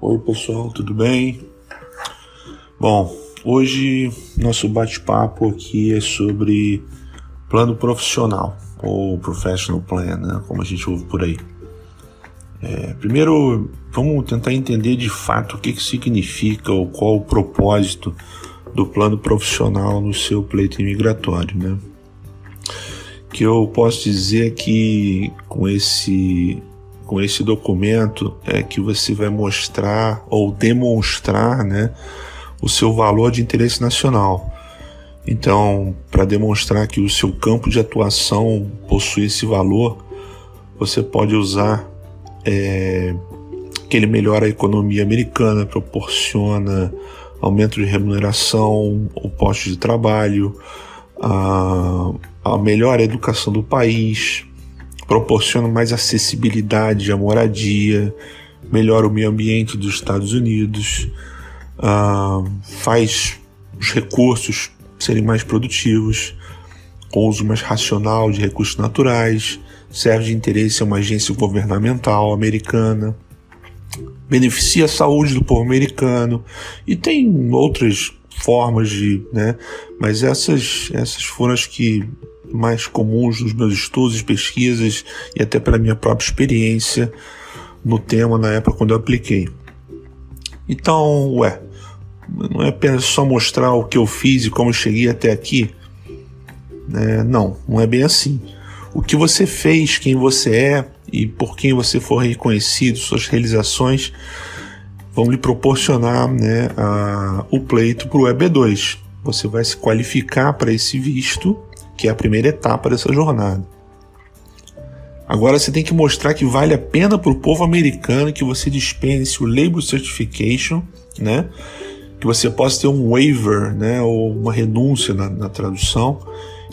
Oi pessoal, tudo bem? Bom, hoje nosso bate-papo aqui é sobre plano profissional, ou professional plan, né, como a gente ouve por aí. Primeiro, vamos tentar entender de fato o que significa ou qual o propósito do plano profissional no seu pleito imigratório, né? Que eu posso dizer que com esse documento é que você vai mostrar ou demonstrar, né, o seu valor de interesse nacional. Então, para demonstrar que o seu campo de atuação possui esse valor, você pode usar que ele melhora a economia americana, proporciona aumento de remuneração, o posto de trabalho, a melhor educação do país, proporciona mais acessibilidade à moradia, melhora o meio ambiente dos Estados Unidos, faz os recursos serem mais produtivos, com uso mais racional de recursos naturais, serve de interesse a uma agência governamental americana, beneficia a saúde do povo americano e tem outras formas né? Mas essas foram as que mais comuns nos meus estudos e pesquisas e até pela minha própria experiência no tema na época quando eu apliquei. Então, não é apenas só mostrar o que eu fiz e como eu cheguei até aqui, né? Não é bem assim. O que você fez, quem você é e por quem você for reconhecido, suas realizações vão lhe proporcionar, né, o pleito para o EB2. Você vai se qualificar para esse visto, que é a primeira etapa dessa jornada. Agora você tem que mostrar que vale a pena para o povo americano que você dispense o Labor Certification, né, que você possa ter um waiver, né, ou uma renúncia na tradução,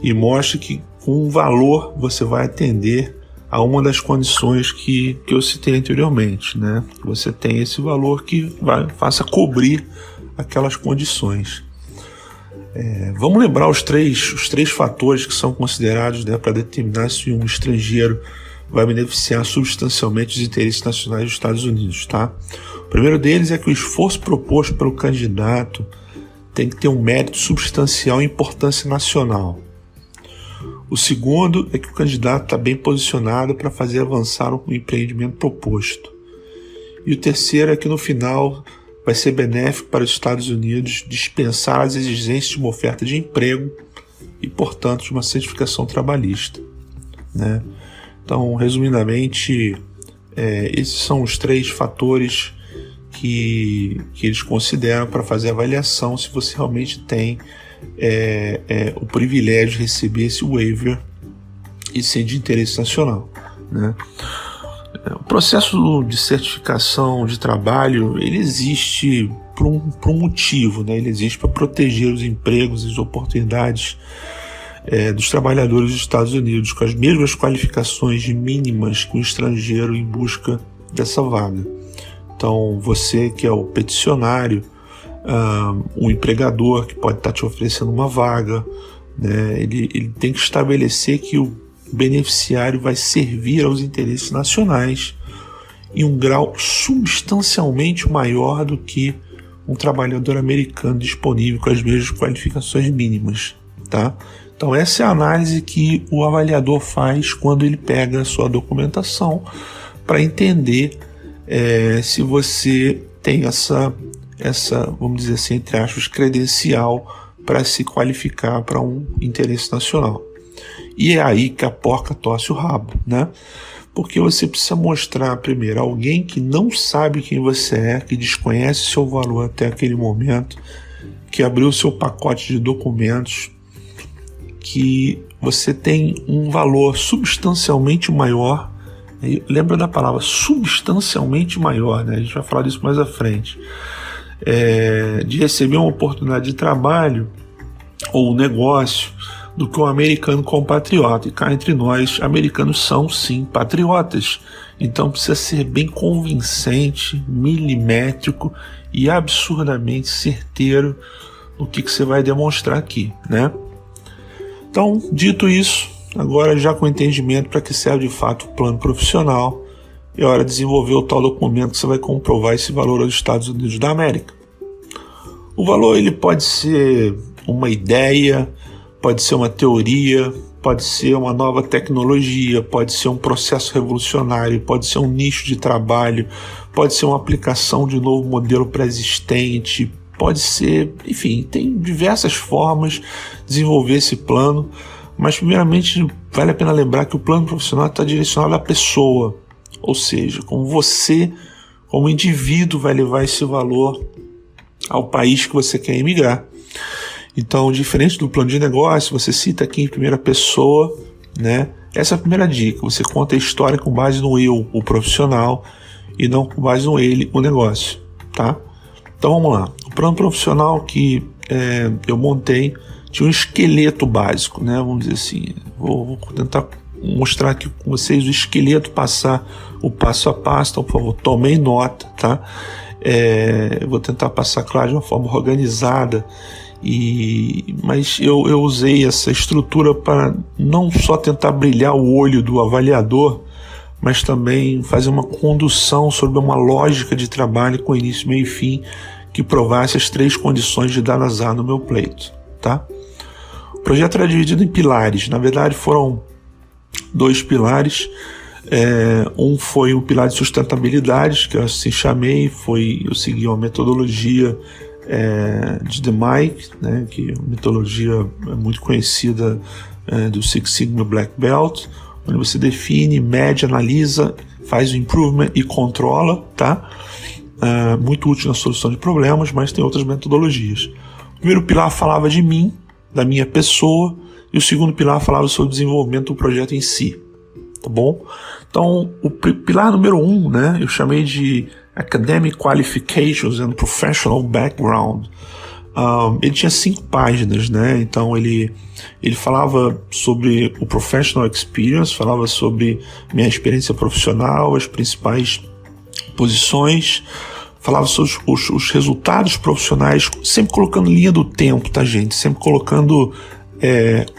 e mostre que com um valor você vai atender a uma das condições que eu citei anteriormente, né? Você tem esse valor que faça cobrir aquelas condições. Vamos lembrar os três fatores que são considerados, né, para determinar se um estrangeiro vai beneficiar substancialmente os interesses nacionais dos Estados Unidos, tá? O primeiro deles é que o esforço proposto pelo candidato tem que ter um mérito substancial e importância nacional. O segundo é que o candidato está bem posicionado para fazer avançar o empreendimento proposto. E o terceiro é que no final vai ser benéfico para os Estados Unidos dispensar as exigências de uma oferta de emprego e, portanto, de uma certificação trabalhista, né? Então, resumidamente, esses são os três fatores que eles consideram para fazer a avaliação se você realmente tem o privilégio de receber esse waiver e ser de interesse nacional, né? O processo de certificação de trabalho, ele existe por um motivo, né? Ele existe para proteger os empregos e as oportunidades dos trabalhadores dos Estados Unidos com as mesmas qualificações mínimas que um estrangeiro em busca dessa vaga. Então, você que é o peticionário, um empregador que pode estar te oferecendo uma vaga, né, ele tem que estabelecer que o beneficiário vai servir aos interesses nacionais em um grau substancialmente maior do que um trabalhador americano disponível com as mesmas qualificações mínimas, tá? Então essa é a análise que o avaliador faz quando ele pega a sua documentação para entender se você tem essa, vamos dizer assim, entre aspas, credencial para se qualificar para um interesse nacional. E é aí que a porca torce o rabo, né? Porque você precisa mostrar primeiro alguém que não sabe quem você é, que desconhece seu valor até aquele momento, que abriu seu pacote de documentos, que você tem um valor substancialmente maior. Lembra da palavra substancialmente maior, né? A gente vai falar disso mais à frente. De receber uma oportunidade de trabalho ou um negócio do que um americano compatriota. E cá entre nós, americanos são sim patriotas. Então precisa ser bem convincente, milimétrico e absurdamente certeiro no que você vai demonstrar aqui, né? Então, dito isso, agora já com entendimento para que serve de fato o plano profissional, é hora de desenvolver o tal documento que você vai comprovar esse valor aos Estados Unidos da América. O valor ele pode ser uma ideia, pode ser uma teoria, pode ser uma nova tecnologia, pode ser um processo revolucionário, pode ser um nicho de trabalho, pode ser uma aplicação de um novo modelo pré-existente, pode ser, enfim, tem diversas formas de desenvolver esse plano, mas primeiramente vale a pena lembrar que o plano profissional está direcionado à pessoa, ou seja, como você, como indivíduo, vai levar esse valor ao país que você quer emigrar. Então, diferente do plano de negócio, você cita aqui em primeira pessoa, né? Essa é a primeira dica, você conta a história com base no eu, o profissional, e não com base no ele, o negócio, tá? Então vamos lá, o plano profissional que eu montei tinha um esqueleto básico, né? Vamos dizer assim, vou tentar mostrar aqui com vocês o esqueleto, passar o passo a passo, então por favor, tomem nota, tá? Vou tentar passar, claro, de uma forma organizada, mas eu usei essa estrutura para não só tentar brilhar o olho do avaliador, mas também fazer uma condução sobre uma lógica de trabalho com início, meio e fim, que provasse as 3 condições de dar azar no meu pleito, tá? O projeto era dividido em pilares, na verdade foram 2 pilares. Um foi um pilar de sustentabilidade, que eu assim chamei, eu segui uma metodologia de The Mike, né, que é uma metodologia muito conhecida do Six Sigma Black Belt, onde você define, mede, analisa, faz o improvement e controla, tá? Muito útil na solução de problemas, mas tem outras metodologias. O primeiro pilar falava de mim, da minha pessoa, e o segundo pilar falava sobre o desenvolvimento do projeto em si, tá bom? Então, o pilar número 1, né, eu chamei de Academic Qualifications and Professional Background. Ele tinha 5 páginas, né? Então ele falava sobre o Professional Experience, falava sobre minha experiência profissional, as principais posições, falava sobre os resultados profissionais, sempre colocando linha do tempo, tá, gente? Sempre colocando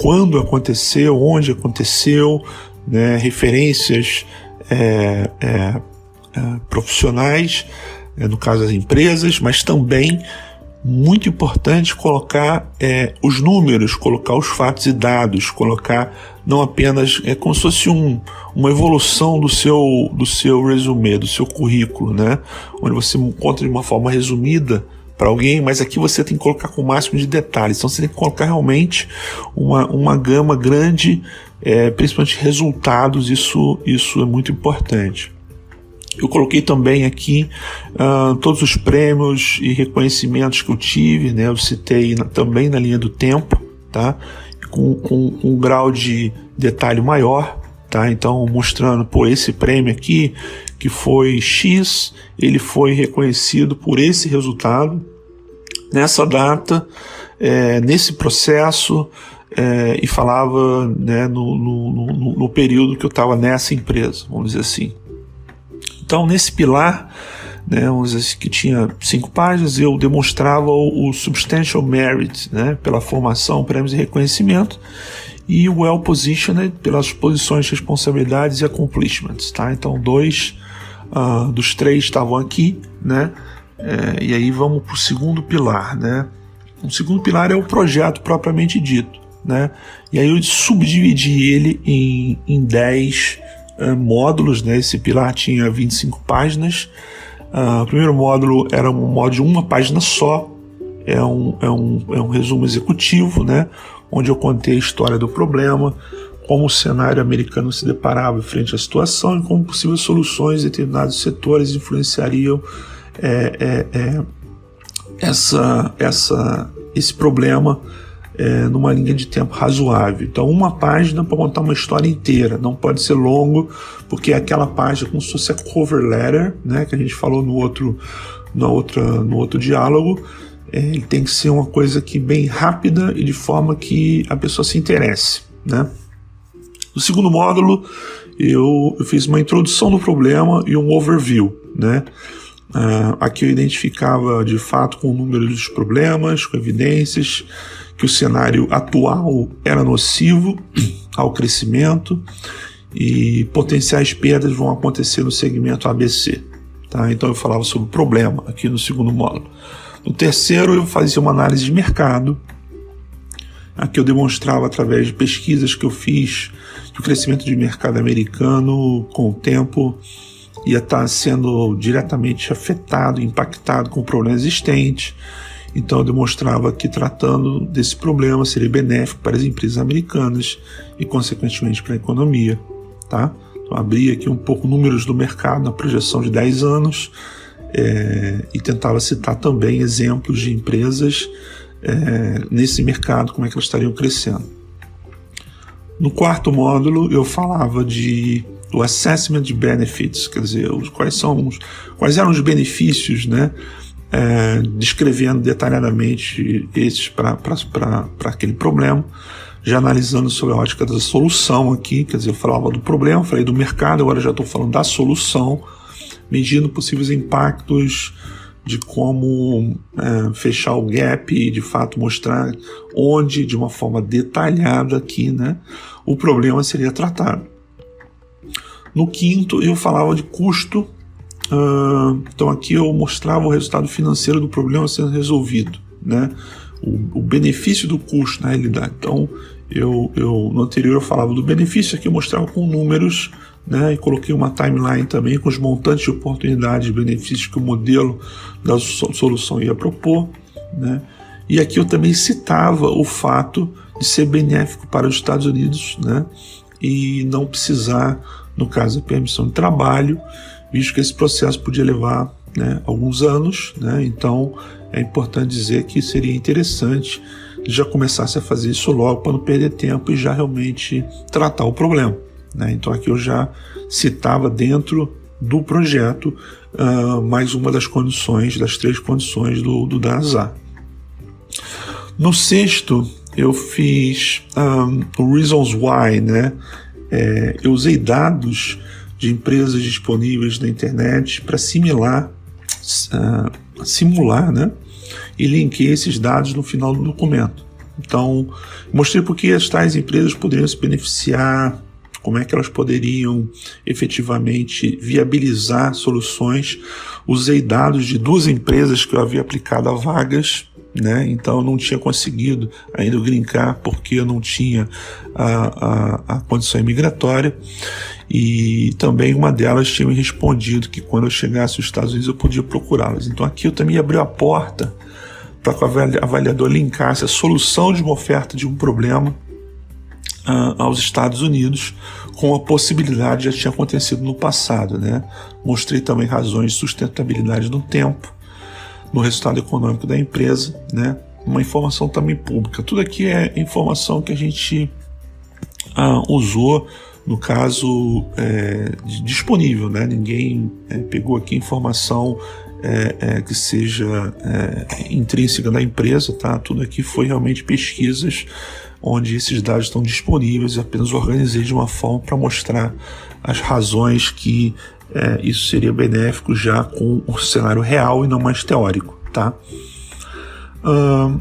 quando aconteceu, onde aconteceu, né? Referências profissionais, no caso das empresas, mas também muito importante colocar os números, colocar os fatos e dados, colocar não apenas como se fosse uma evolução do seu resumê, do seu currículo, né? Onde você encontra de uma forma resumida para alguém, mas aqui você tem que colocar com o máximo de detalhes. Então você tem que colocar realmente uma gama grande, principalmente resultados. Isso é muito importante. Eu coloquei também aqui todos os prêmios e reconhecimentos que eu tive, né? Eu citei também na linha do tempo, tá? Com um grau de detalhe maior, tá? Então mostrando, esse prêmio aqui, que foi X, ele foi reconhecido por esse resultado, nessa data, nesse processo, e falava, né, no período que eu estava nessa empresa, vamos dizer assim. Então, nesse pilar, né, que tinha 5 páginas, eu demonstrava o Substantial Merit, né, pela formação, prêmios e reconhecimento, e o Well Positioned pelas posições, responsabilidades e accomplishments. Tá? Então, 2 dos 3 estavam aqui, né, e aí vamos para o segundo pilar. Né? O segundo pilar é o projeto propriamente dito. Né? E aí eu subdividi ele em 10 módulos, né? Esse pilar tinha 25 páginas. O primeiro módulo era um módulo de uma página só, é um resumo executivo, né? Onde eu contei a história do problema, como o cenário americano se deparava frente à situação e como possíveis soluções em determinados setores influenciariam esse problema numa linha de tempo razoável. Então, uma página para contar uma história inteira, não pode ser longo, porque é aquela página como se fosse a cover letter, né, que a gente falou no outro diálogo. Ele tem que ser uma coisa que bem rápida e de forma que a pessoa se interesse, né? No segundo módulo, eu fiz uma introdução do problema e um overview, né? Aqui eu identificava de fato com o número dos problemas, com evidências, que o cenário atual era nocivo ao crescimento e potenciais perdas vão acontecer no segmento ABC. Tá? Então eu falava sobre o problema aqui no segundo módulo. No terceiro eu fazia uma análise de mercado. Aqui eu demonstrava através de pesquisas que eu fiz que o crescimento de mercado americano com o tempo ia estar sendo diretamente afetado, impactado com o problema existente. Então eu demonstrava que tratando desse problema seria benéfico para as empresas americanas e consequentemente para a economia. Tá? Então abri aqui um pouco números do mercado na projeção de 10 anos e tentava citar também exemplos de empresas nesse mercado, como é que elas estariam crescendo. No quarto módulo eu falava do assessment de benefits, quer dizer, quais eram os benefícios, né, descrevendo detalhadamente esses para aquele problema, já analisando sobre a ótica da solução aqui, quer dizer, eu falava do problema, falei do mercado, agora já estou falando da solução, medindo possíveis impactos de como fechar o gap e de fato mostrar onde, de uma forma detalhada aqui, né, o problema seria tratado. No quinto eu falava de custo, então aqui eu mostrava o resultado financeiro do problema sendo resolvido, né, o benefício do custo na realidade. Então no anterior eu falava do benefício, aqui eu mostrava com números, né, e coloquei uma timeline também com os montantes de oportunidades e benefícios que o modelo da solução ia propor, né, e aqui eu também citava o fato de ser benéfico para os Estados Unidos, né, e não precisar, no caso da permissão de trabalho, visto que esse processo podia levar, né, alguns anos, né, então é importante dizer que seria interessante já começasse a fazer isso logo para não perder tempo e já realmente tratar o problema. Né? Então aqui eu já citava dentro do projeto mais uma das condições, das 3 condições do DASA. No sexto eu fiz o Reasons Why, né? Eu usei dados de empresas disponíveis na internet para simular, né? E linkei esses dados no final do documento. Então mostrei por que as tais empresas poderiam se beneficiar, como é que elas poderiam efetivamente viabilizar soluções. Usei dados de 2 empresas que eu havia aplicado a vagas, né? Então eu não tinha conseguido ainda grincar porque eu não tinha a condição imigratória, e também uma delas tinha me respondido que quando eu chegasse aos Estados Unidos eu podia procurá-las. Então aqui eu também abri a porta para que o avaliador linkasse a solução de uma oferta de um problema aos Estados Unidos com a possibilidade que já tinha acontecido no passado, né? Mostrei também razões de sustentabilidade no tempo, no resultado econômico da empresa, né? Uma informação também pública. Tudo aqui é informação que a gente usou, no caso disponível, né? Ninguém pegou aqui informação que seja intrínseca da empresa, tá? Tudo aqui foi realmente pesquisas onde esses dados estão disponíveis, eu apenas organizei de uma forma para mostrar as razões que isso seria benéfico já com o cenário real e não mais teórico. Tá?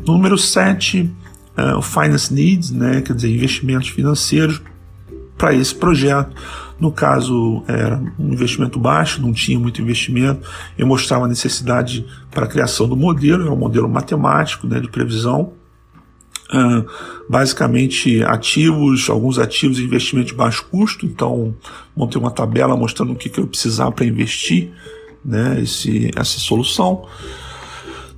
Número 7, o Finance Needs, né, quer dizer, investimentos financeiros para esse projeto. No caso, era um investimento baixo, não tinha muito investimento. Eu mostrava a necessidade para a criação do modelo, é um modelo matemático, né, de previsão. Basicamente ativos, alguns ativos e investimento de baixo custo. Então montei uma tabela mostrando o que eu precisava para investir, né, essa solução.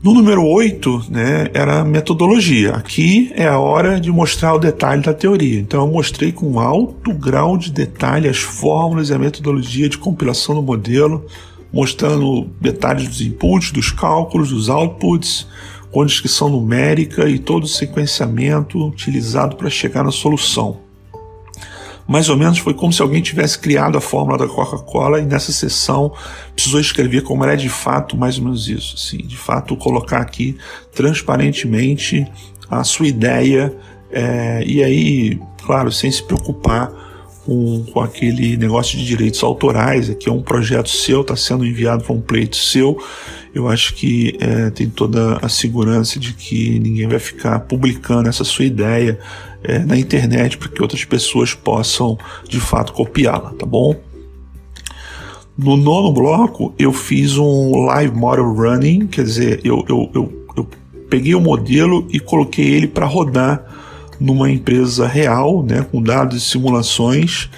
No número 8, né, era a metodologia. Aqui é a hora de mostrar o detalhe da teoria. Então eu mostrei com alto grau de detalhe as fórmulas e a metodologia de compilação do modelo, mostrando detalhes dos inputs, dos cálculos, dos outputs, com descrição numérica e todo o sequenciamento utilizado para chegar na solução. Mais ou menos foi como se alguém tivesse criado a fórmula da Coca-Cola e nessa sessão precisou escrever como era de fato, mais ou menos isso. Assim, de fato, colocar aqui transparentemente a sua ideia e aí, claro, sem se preocupar com aquele negócio de direitos autorais. Aqui é um projeto seu, está sendo enviado para um pleito seu. eu acho que tem toda a segurança de que ninguém vai ficar publicando essa sua ideia na internet para que outras pessoas possam de fato copiá-la, tá bom? No 9º bloco eu fiz um live model running, quer dizer, eu peguei o modelo e coloquei ele para rodar numa empresa real, né, com dados e simulações.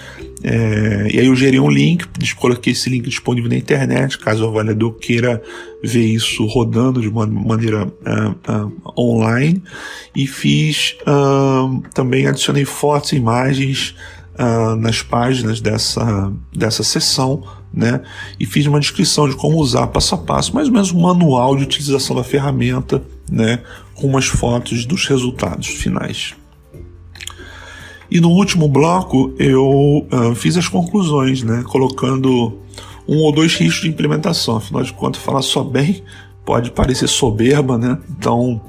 E aí eu gerei um link, coloquei esse link disponível na internet, caso o avaliador queira ver isso rodando de uma maneira online, e fiz também, adicionei fotos e imagens nas páginas dessa sessão, né, e fiz uma descrição de como usar passo a passo, mais ou menos um manual de utilização da ferramenta, né, com umas fotos dos resultados finais. E no último bloco eu fiz as conclusões, né, colocando 1 ou 2 riscos de implementação. Afinal de contas, falar só bem pode parecer soberba, né? Então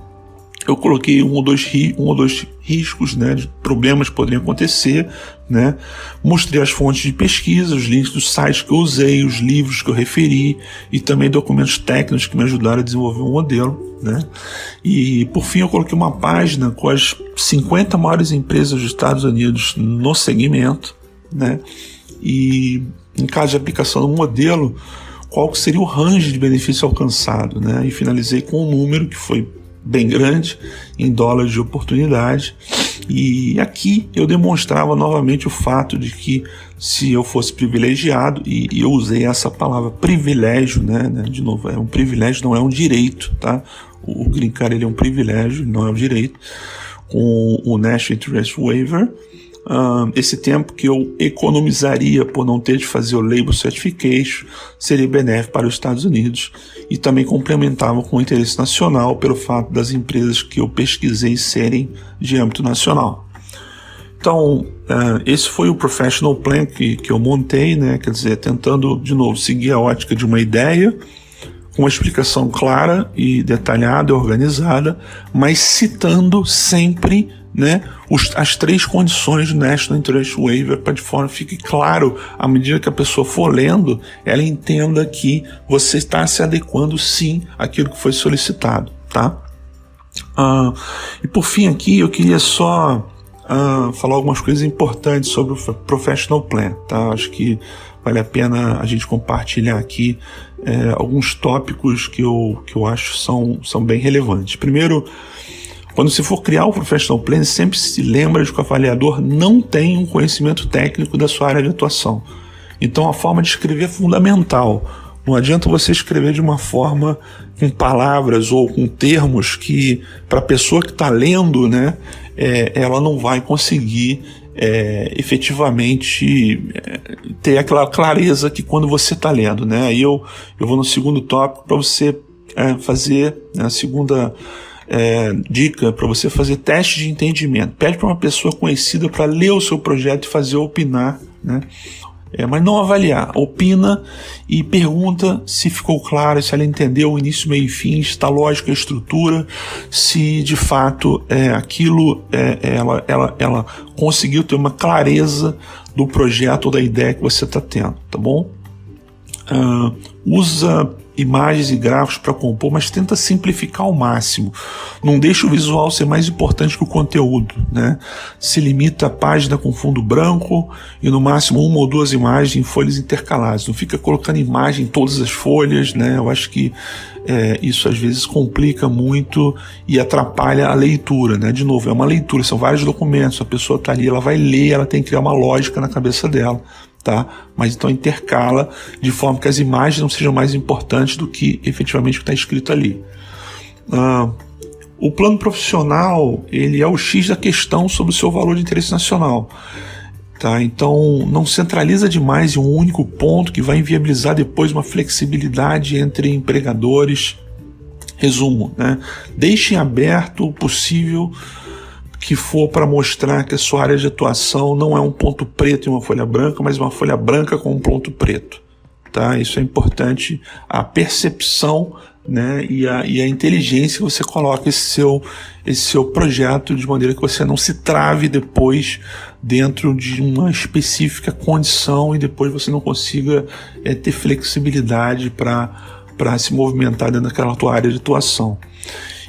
eu coloquei 1 ou 2 riscos, né, de problemas que poderiam acontecer, né? Mostrei as fontes de pesquisa, os links dos sites que eu usei, os livros que eu referi e também documentos técnicos que me ajudaram a desenvolver um modelo, né? E por fim eu coloquei uma página com as 50 maiores empresas dos Estados Unidos no segmento, né? E em caso de aplicação do modelo, qual que seria o range de benefício alcançado, né? E finalizei com um número que foi bem grande em dólares de oportunidade, e aqui eu demonstrava novamente o fato de que se eu fosse privilegiado, e eu usei essa palavra privilégio, né, de novo, é um privilégio, não é um direito, tá? O green card, ele é um privilégio, não é um direito, com o National Interest Waiver. Esse tempo que eu economizaria por não ter de fazer o Label Certification seria benéfico para os Estados Unidos, e também complementava com o interesse nacional pelo fato das empresas que eu pesquisei serem de âmbito nacional. Então, esse foi o Professional Plan que eu montei, né? Quer dizer, tentando de novo seguir a ótica de uma ideia, com uma explicação clara e detalhada e organizada, mas citando sempre, né, as 3 condições do National Interest Waiver, para de forma que fique claro, à medida que a pessoa for lendo, ela entenda que você está se adequando sim àquilo que foi solicitado, tá? E por fim aqui eu queria só falar algumas coisas importantes sobre o Professional Plan, tá? Acho que vale a pena a gente compartilhar aqui alguns tópicos que eu acho são bem relevantes. Primeiro, quando você for criar o Professional Plan, sempre se lembra de que o avaliador não tem um conhecimento técnico da sua área de atuação. Então a forma de escrever é fundamental. Não adianta você escrever de uma forma com palavras ou com termos que, para a pessoa que está lendo, né, ela não vai conseguir efetivamente ter aquela clareza que quando você está lendo, né? Aí eu vou no segundo tópico para você fazer a segunda dica, para você fazer teste de entendimento. Pede para uma pessoa conhecida para ler o seu projeto e fazer opinar, né? Mas não avaliar, opina e pergunta se ficou claro, se ela entendeu o início, meio e fim, se está lógica a estrutura, se de fato aquilo ela conseguiu ter uma clareza do projeto ou da ideia que você está tendo, tá bom? Usa imagens e gráficos para compor, mas tenta simplificar ao máximo. Não deixa o visual ser mais importante que o conteúdo, né? Se limita a página com fundo branco e no máximo 1 ou 2 imagens em folhas intercaladas. Não fica colocando imagem em todas as folhas, né? Eu acho que isso às vezes complica muito e atrapalha a leitura, né? De novo, é uma leitura, são vários documentos, a pessoa está ali, ela vai ler, ela tem que criar uma lógica na cabeça dela. Tá? Mas então intercala de forma que as imagens não sejam mais importantes do que efetivamente o que está escrito ali. O plano profissional, ele é o X da questão sobre o seu valor de interesse nacional. Tá? Então não centraliza demais em um único ponto que vai inviabilizar depois uma flexibilidade entre empregadores. Resumo, né? Deixem aberto o possível que for para mostrar que a sua área de atuação não é um ponto preto em uma folha branca, mas uma folha branca com um ponto preto. Tá? Isso é importante, a percepção, né, e a inteligência que você coloca esse seu projeto, de maneira que você não se trave depois dentro de uma específica condição e depois você não consiga ter flexibilidade para para se movimentar dentro daquela tua área de atuação.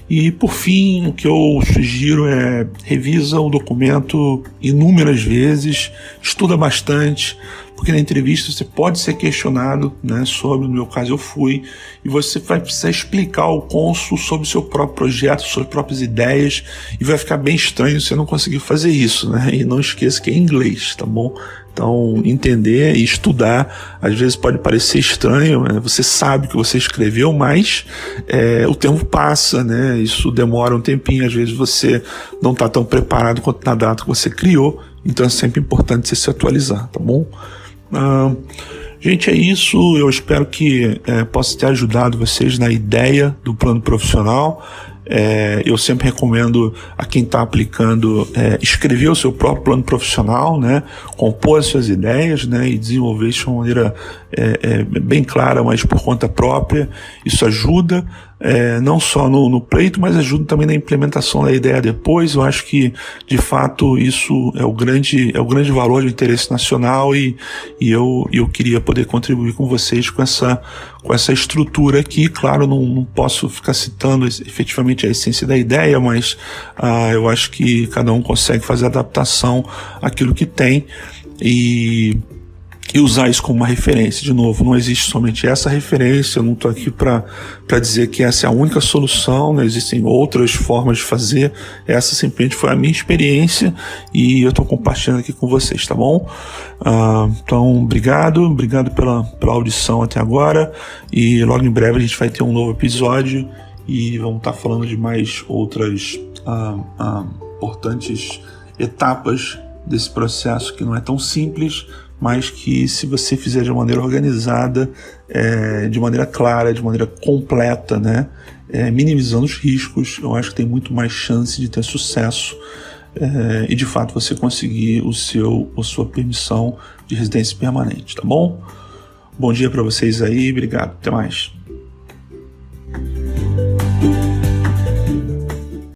E, por fim, o que eu sugiro é revisa o documento inúmeras vezes, estuda bastante, porque na entrevista você pode ser questionado, né, sobre, no meu caso eu fui, e você vai precisar explicar ao cônsul sobre o seu próprio projeto, suas próprias ideias, e vai ficar bem estranho se você não conseguir fazer isso, né? E não esqueça que é inglês, tá bom? Então, entender e estudar, às vezes pode parecer estranho, né? Você sabe que você escreveu, mas o tempo passa, né? Isso demora um tempinho, às vezes você não está tão preparado quanto na data que você criou, então é sempre importante você se atualizar, tá bom? Gente, é isso. Eu espero que possa ter ajudado vocês na ideia do plano profissional. Eu sempre recomendo a quem está aplicando escrever o seu próprio plano profissional, né? Compor as suas ideias, né? E desenvolver isso de uma maneira bem clara, mas por conta própria. Isso ajuda não só no pleito, mas ajuda também na implementação da ideia depois. Eu acho que, de fato, isso é o grande valor do interesse nacional e eu queria poder contribuir com vocês com essa estrutura aqui. Claro, não posso ficar citando efetivamente a essência da ideia, mas eu acho que cada um consegue fazer adaptação àquilo que tem e usar isso como uma referência. De novo, não existe somente essa referência, eu não estou aqui para dizer que essa é a única solução, né? Existem outras formas de fazer, essa simplesmente foi a minha experiência e eu estou compartilhando aqui com vocês, tá bom? Então, obrigado pela audição até agora e logo em breve a gente vai ter um novo episódio e vamos estar falando de mais outras importantes etapas desse processo que não é tão simples, mas que, se você fizer de maneira organizada, de maneira clara, de maneira completa, né, minimizando os riscos, eu acho que tem muito mais chance de ter sucesso e de fato você conseguir a sua permissão de residência permanente, tá bom? Bom dia para vocês aí, obrigado, até mais.